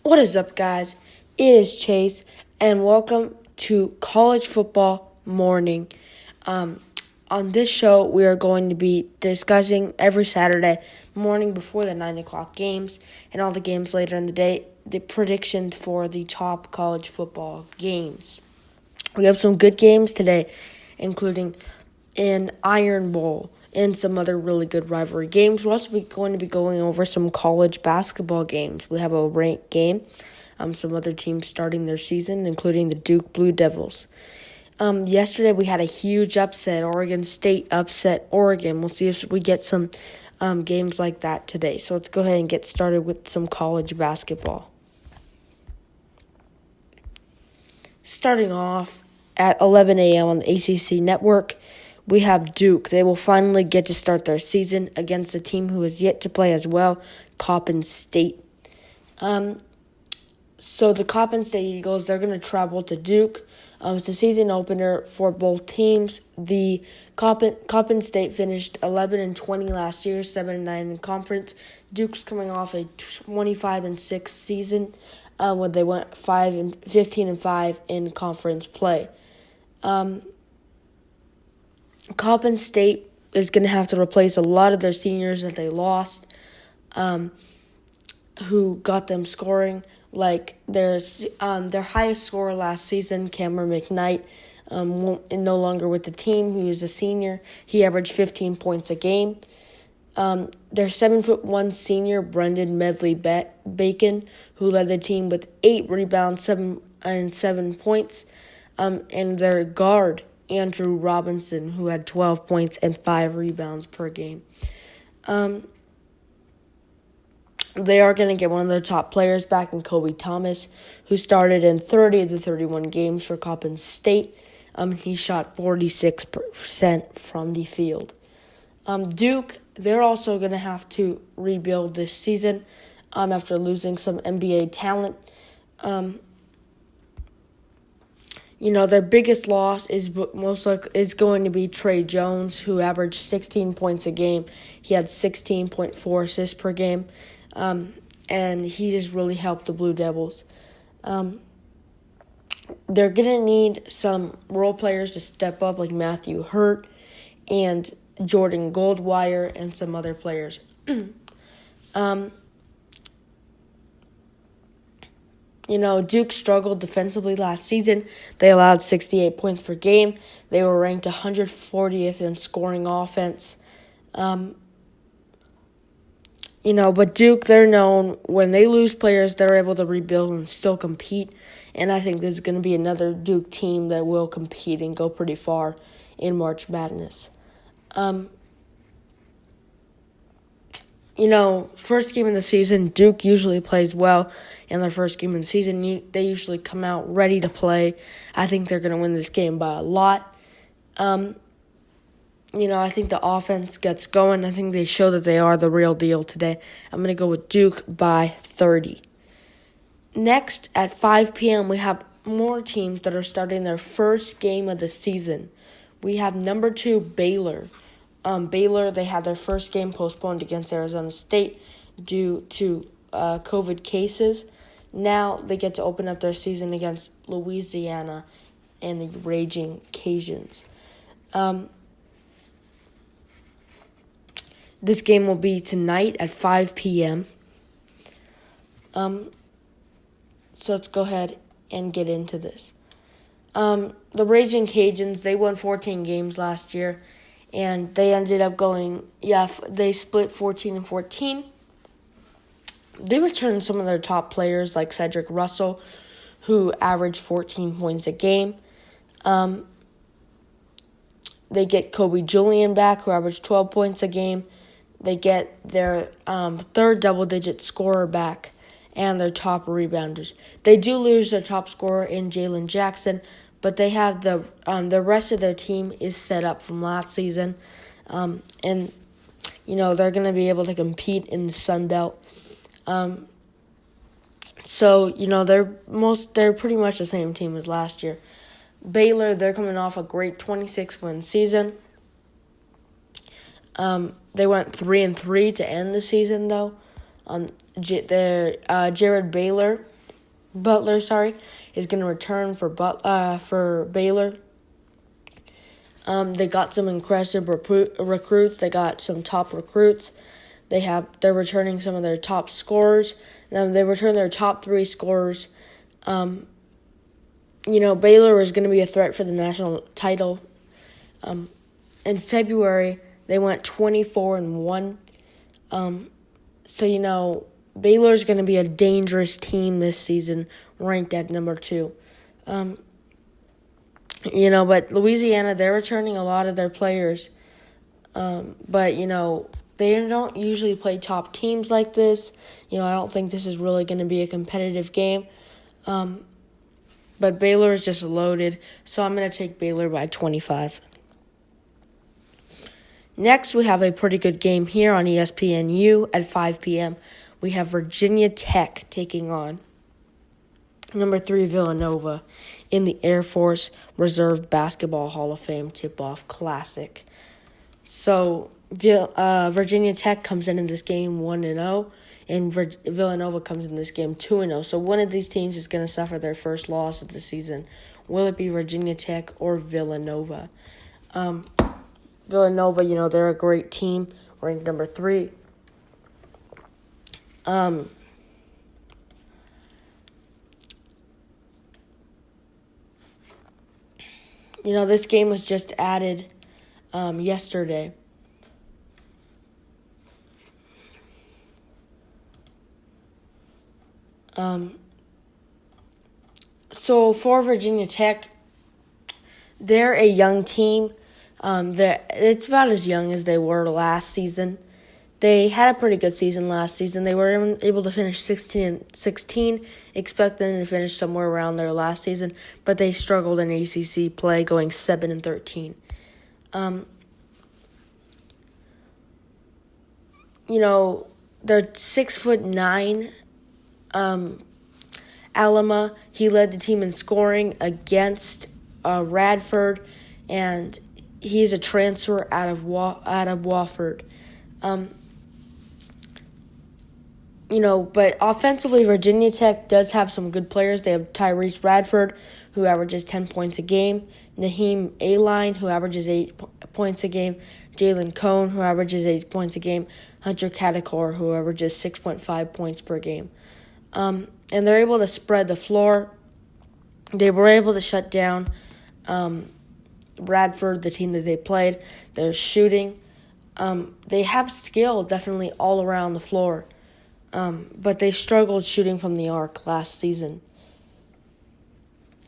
What is up, guys? It is Chase, and welcome to College Football Morning. On this show, we are going to be discussing every Saturday morning before the 9 o'clock games and all the games later in the day, the predictions for the top college football games. We have some good games today, including an Iron Bowl and some other really good rivalry games. We're also going to be going over some college basketball games. We have a ranked game, some other teams starting their season, including the Duke Blue Devils. Yesterday we had a huge upset. Oregon State upset Oregon. We'll see if we get some games like that today. So let's go ahead and get started with some college basketball. Starting off at 11 a.m. on the ACC network, we have Duke. They will finally get to start their season against a team who is yet to play as well, Coppin State. So the Coppin State Eagles, they're going to travel to Duke. It's a season opener for both teams. The Coppin State finished 11-20 last year, 7-9 in conference. Duke's coming off a 25-6 season, when they went 15-5 in conference play. Coppin State is going to have to replace a lot of their seniors that they lost, who got them scoring. Like their highest scorer last season, Cameron McKnight, no longer with the team. He was a senior. He averaged 15 points a game. Their 7'1" senior, Brendan Medley Bacon, who led the team with 8 rebounds, 7 points, and their guard, Andrew Robinson, who had 12 points and 5 rebounds per game. They are going to get one of their top players back in Kobe Thomas, who started in 30 of the 31 games for Coppin State. He shot 46% from the field. Duke, they're also going to have to rebuild this season after losing some NBA talent. Their biggest loss is going to be Trey Jones, who averaged 16 points a game. He had 16.4 assists per game, and he just really helped the Blue Devils. They're going to need some role players to step up, like Matthew Hurt and Jordan Goldwire and some other players. Duke struggled defensively last season. They allowed 68 points per game. They were ranked 140th in scoring offense. But Duke, they're known when they lose players, they're able to rebuild and still compete. And I think there's going to be another Duke team that will compete and go pretty far in March Madness. First game of the season, Duke usually plays well in their first game of the season. They usually come out ready to play. I think they're going to win this game by a lot. I think the offense gets going. I think they show that they are the real deal today. I'm going to go with Duke by 30. Next, at 5 p.m., we have more teams that are starting their first game of the season. We have number 2, Baylor. Baylor, they had their first game postponed against Arizona State due to COVID cases. Now they get to open up their season against Louisiana and the Raging Cajuns. This game will be tonight at 5 p.m. So let's go ahead and get into this. The Raging Cajuns, they won 14 games last year. And they ended up they split 14-14. They returned some of their top players like Cedric Russell, who averaged 14 points a game. They get Kobe Julian back, who averaged 12 points a game. They get their third double-digit scorer back and their top rebounders. They do lose their top scorer in Jalen Jackson, but they have the rest of their team is set up from last season, and they're going to be able to compete in the Sun Belt. So they're pretty much the same team as last year. Baylor, they're coming off a great 26-win season. They went 3-3 to end the season though. Jared Butler, is going to return for Baylor. They got some impressive recruits. They got some top recruits. They're returning some of their top scorers. They returned their top 3 scorers. Baylor is going to be a threat for the national title. In February, they went 24-1. Baylor is going to be a dangerous team this season, ranked at number 2. But Louisiana, they're returning a lot of their players. But they don't usually play top teams like this. I don't think this is really going to be a competitive game. But Baylor is just loaded, so I'm going to take Baylor by 25. Next, we have a pretty good game here on ESPNU at 5 p.m. We have Virginia Tech taking on number 3 Villanova in the Air Force Reserve Basketball Hall of Fame Tip-Off Classic. So Virginia Tech comes in this game 1-0, and Villanova comes in this game 2-0. So one of these teams is going to suffer their first loss of the season. Will it be Virginia Tech or Villanova? Villanova, they're a great team, ranked number 3. This game was just added yesterday. So for Virginia Tech, they're a young team. It's about as young as they were last season. They had a pretty good season last season. They were able to finish 16-16, expect them to finish somewhere around their last season, but they struggled in ACC play, going 7-13. They're 6'9". Alama, he led the team in scoring against Radford, and he's a transfer out of Wofford. But offensively, Virginia Tech does have some good players. They have Tyrese Radford, who averages 10 points a game, Naheem Aline, who averages 8 points a game, Jalen Cone, who averages 8 points a game, Hunter Catacor, who averages 6.5 points per game. And they're able to spread the floor. They were able to shut down Radford, the team that they played. They're shooting. They have skill definitely all around the floor. But they struggled shooting from the arc last season.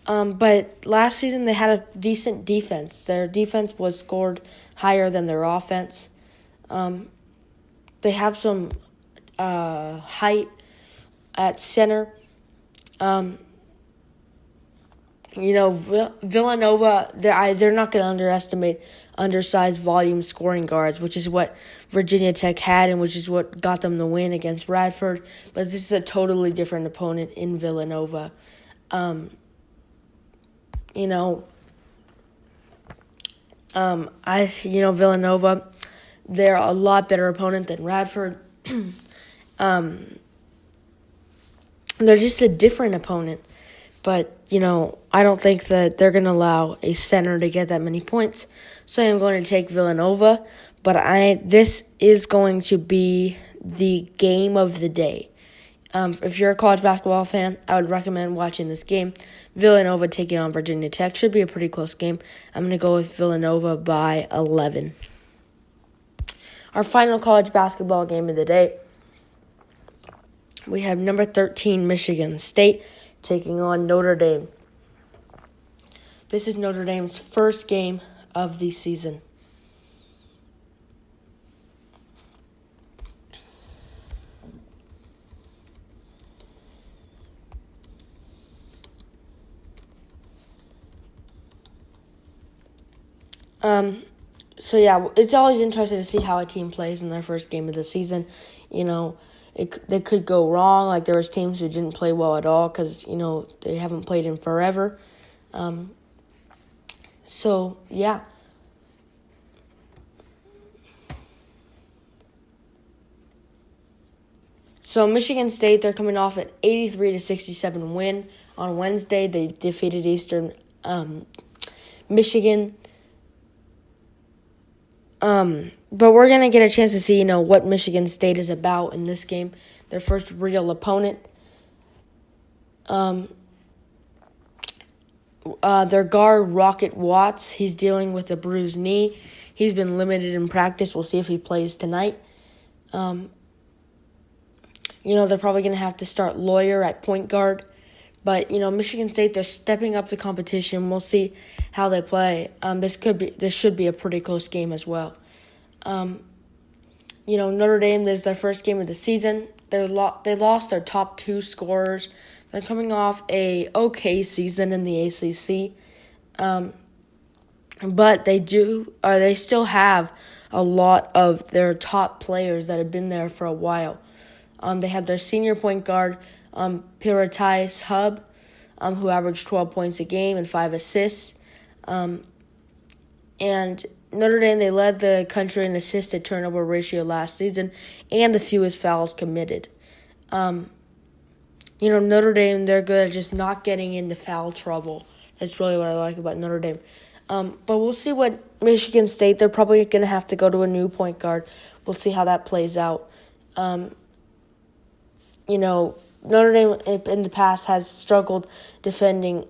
But last season they had a decent defense. Their defense was scored higher than their offense. They have some height at center. Villanova, they're not going to underestimate undersized volume scoring guards, which is what Virginia Tech had and which is what got them the win against Radford. But this is a totally different opponent in Villanova. Villanova, they're a lot better opponent than Radford. They're just a different opponent. But, I don't think that they're going to allow a center to get that many points. So I'm going to take Villanova. But this is going to be the game of the day. If you're a college basketball fan, I would recommend watching this game. Villanova taking on Virginia Tech should be a pretty close game. I'm going to go with Villanova by 11. Our final college basketball game of the day, we have number 13 Michigan State taking on Notre Dame. This is Notre Dame's first game of the season. It's always interesting to see how a team plays in their first game of the season. They could go wrong. Like, there was teams who didn't play well at all because, they haven't played in forever. So So Michigan State, they're coming off an 83-67 win on Wednesday. They defeated Eastern Michigan. But we're going to get a chance to see, what Michigan State is about in this game. Their first real opponent. Their guard, Rocket Watts, he's dealing with a bruised knee. He's been limited in practice. We'll see if he plays tonight. They're probably going to have to start Lawyer at point guard. But, Michigan State, they're stepping up the competition. We'll see how they play. This should be a pretty close game as well. Notre Dame, this is their first game of the season. They lost their top two scorers. They're coming off a okay season in the ACC. But they still have a lot of their top players that have been there for a while. They have their senior point guard, Piratais Hub, who averaged 12 points a game and 5 assists. And Notre Dame, they led the country in assist-to turnover ratio last season and the fewest fouls committed. Notre Dame, they're good at just not getting into foul trouble. That's really what I like about Notre Dame. But we'll see what Michigan State, they're probably going to have to go to a new point guard. We'll see how that plays out. Notre Dame in the past has struggled defending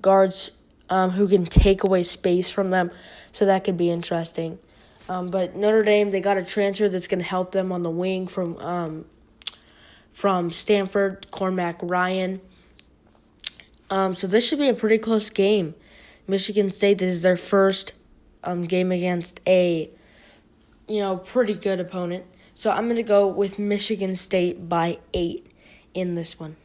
guards who can take away space from them, so that could be interesting. But Notre Dame, they got a transfer that's going to help them on the wing from Stanford, Cormac Ryan. So this should be a pretty close game. Michigan State, this is their first game against a pretty good opponent. So I'm going to go with Michigan State by 8 in this one.